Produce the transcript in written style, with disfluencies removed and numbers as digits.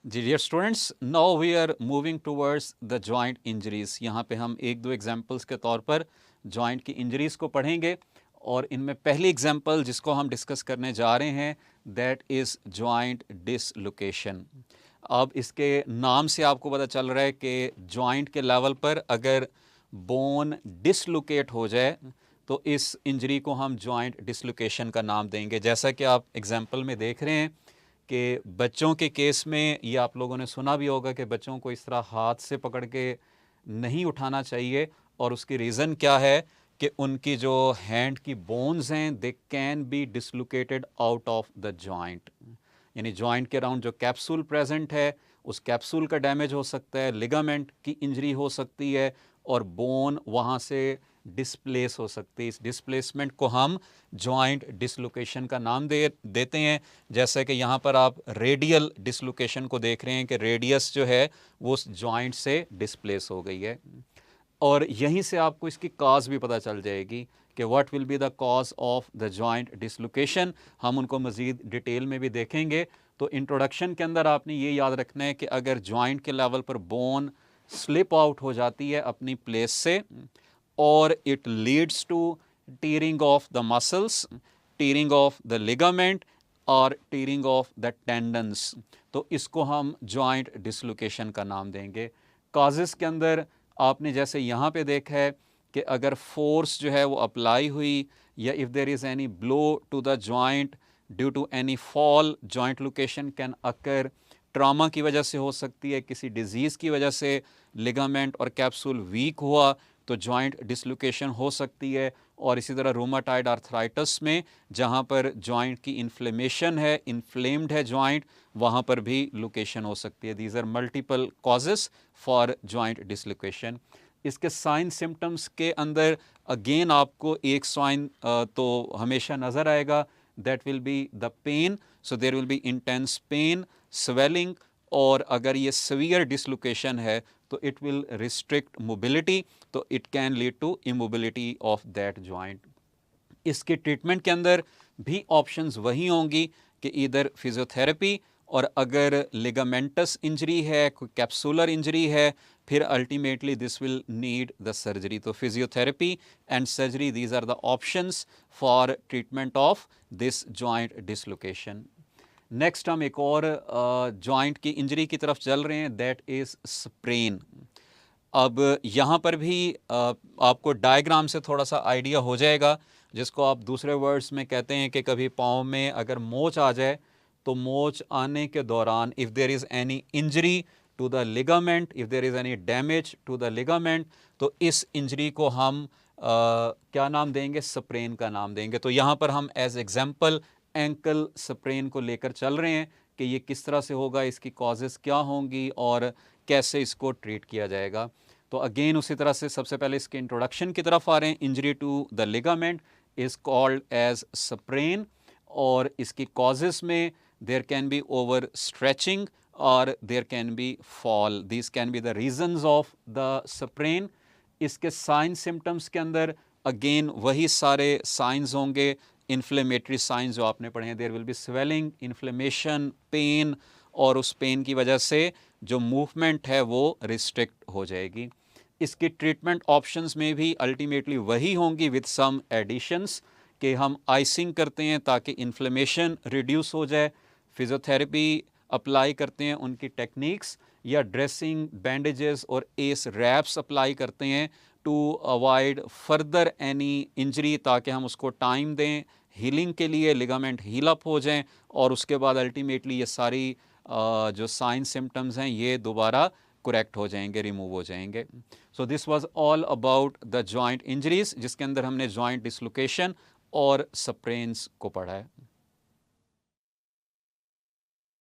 Ji dear students, now we are moving towards the joint injuries. यहाँ पे हम एक दो एग्जांपल्स के तौर पर जॉइंट की इंजरीज को पढ़ेंगे और इनमें पहली एग्जांपल जिसको हम डिस्कस करने जा रहे हैं दैट इज़ जॉइंट डिसलोकेशन। अब इसके नाम से आपको पता चल रहा है कि जॉइंट के लेवल पर अगर बोन डिसलोकेट हो जाए तो इस इंजरी को हम जॉइंट डिसलोकेशन का नाम देंगे। जैसा कि आप एग्जांपल में देख रहे हैं कि बच्चों के केस में ये आप लोगों ने सुना भी होगा कि बच्चों को इस तरह हाथ से पकड़ के नहीं उठाना चाहिए, और उसकी रीज़न क्या है कि उनकी जो हैंड की बोन्स हैं they can be dislocated out of the joint. यानी जॉइंट के अराउंड जो कैप्सूल प्रेजेंट है उस कैप्सूल का डैमेज हो सकता है, लिगामेंट की इंजरी हो सकती है और बोन वहाँ से डिस्प्लेस हो सकती है। इस डिस्प्लेसमेंट को हम जॉइंट डिसलोकेशन का नाम देते हैं। जैसे कि यहाँ पर आप रेडियल डिसलोकेशन को देख रहे हैं कि रेडियस जो है वो उस जॉइंट से डिस्प्लेस हो गई है, और यहीं से आपको इसकी काज भी पता चल जाएगी कि what will be the cause of the joint dislocation. हम उनको मज़ीद डिटेल में भी देखेंगे। तो इंट्रोडक्शन के अंदर आपने ये याद रखना है कि अगर जॉइंट के लेवल पर बोन स्लिप आउट हो जाती है अपनी प्लेस से और it leads to tearing of the muscles, tearing of the ligament और टीयरिंग ऑफ द टेंडन्स, तो इसको हम जॉइंट डिसलोकेशन का नाम देंगे। काजेस के अंदर आपने जैसे यहाँ पे देखा है कि अगर फोर्स जो है वो अप्लाई हुई या if there is any blow to the joint due to any fall, joint location can occur. Trauma की वजह से हो सकती है, किसी डिजीज़ की वजह से लिगामेंट और कैप्सूल वीक हुआ तो जॉइंट डिसलोकेशन हो सकती है। और इसी तरह रूमाटाइड आर्थराइटिस में जहाँ पर जॉइंट की इन्फ्लेमेशन है, इन्फ्लेम्ड है जॉइंट, वहाँ पर भी लोकेशन हो सकती है। These are multiple causes for joint dislocation. इसके साइन सिम्टम्स के अंदर अगेन आपको एक साइन तो हमेशा नज़र आएगा, that will be the pain. So there will be intense pain, swelling, और अगर ये सीवियर डिसलोकेशन है तो इट विल रिस्ट्रिक्ट मोबिलिटी, तो it can lead to immobility of that joint. इसके ट्रीटमेंट के अंदर भी ऑप्शंस वही होंगी कि इधर फिजियोथेरेपी, और अगर लिगामेंटस इंजरी है, कोई कैप्सुलर इंजरी है, फिर ultimately this will need the surgery. तो physiotherapy and surgery, these are the options for treatment of this joint dislocation. Next हम एक और जॉइंट की इंजरी की तरफ चल रहे हैं, दैट इज़ स्प्रेन। अब यहाँ पर भी आपको डायग्राम से थोड़ा सा आइडिया हो जाएगा, जिसको आप दूसरे वर्ड्स में कहते हैं कि कभी पाँव में अगर मोच आ जाए तो मोच आने के दौरान if there is any injury to the ligament, if there is any damage to the ligament, तो इस इंजरी को हम क्या नाम देंगे? स्प्रेन का नाम देंगे। तो यहाँ पर हम एज एग्जाम्पल एंकल स्प्रेन को लेकर चल रहे हैं कि ये किस तरह से होगा, इसकी कॉजेज़ क्या होंगी और कैसे इसको ट्रीट किया जाएगा। तो अगेन उसी तरह से सबसे पहले इसके इंट्रोडक्शन की तरफ आ रहे हैं। Injury to the ligament is called as sprain, और इसकी कॉजेज़ में there can be over stretching और there can be fall, this can be the reasons of the sprain. इसके साइन सिम्टम्स के अंदर अगेन वही सारे साइंस होंगे, इन्फ्लेमेटरी साइंस जो आपने पढ़े हैं। There will be swelling, inflammation, pain, और उस पेन की वजह से जो मूवमेंट है वो रिस्ट्रिक्ट हो जाएगी। इसकी ट्रीटमेंट ऑप्शंस में भी अल्टीमेटली वही होंगी विद सम एडिशंस, कि हम आइसिंग करते हैं ताकि इन्फ्लेमेशन रिड्यूस हो जाए, फिजियोथेरेपी अप्लाई करते हैं उनकी टेक्निक्स, या ड्रेसिंग, बैंडेजेस और एस रैप्स अप्लाई करते हैं to avoid further any injury, ताकि हम उसको टाइम दें हीलिंग के लिए, लिगामेंट हील अप हो जाएं, और उसके बाद अल्टीमेटली ये सारी जो साइन सिम्टम्स हैं ये दोबारा करेक्ट हो जाएंगे, रिमूव हो जाएंगे। So this was all about the joint injuries, जिसके अंदर हमने जॉइंट डिसलोकेशन और स्प्रेन्स को पढ़ा है।